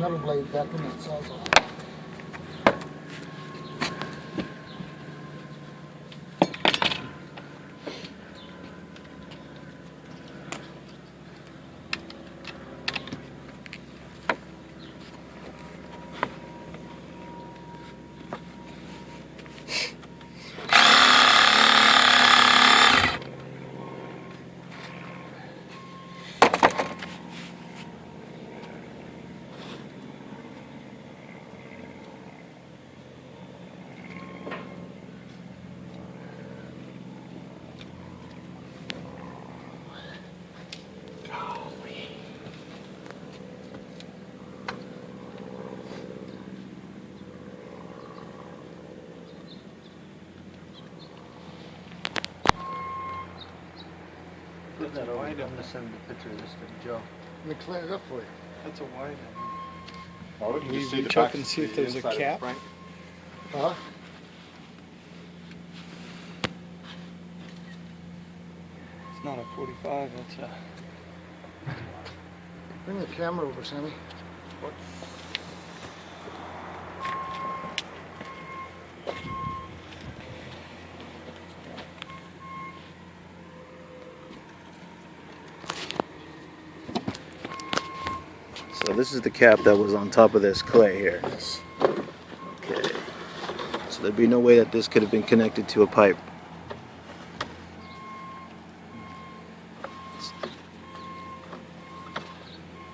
metal blade back in that sawzall. Put that over. I'm gonna send the picture of this to Joe. Let me clean it up for you. That's a wide. Oh, we can just see You the check back, and see if the there's a inside of the cap. front. Huh? It's not a 45, it's a... Bring the camera over, Sammy. So this is the cap that was on top of this clay here. Yes. Okay. So there'd be no way that this could have been connected to a pipe.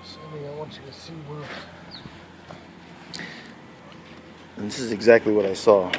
Sammy, I want you to see where... And this is exactly what I saw.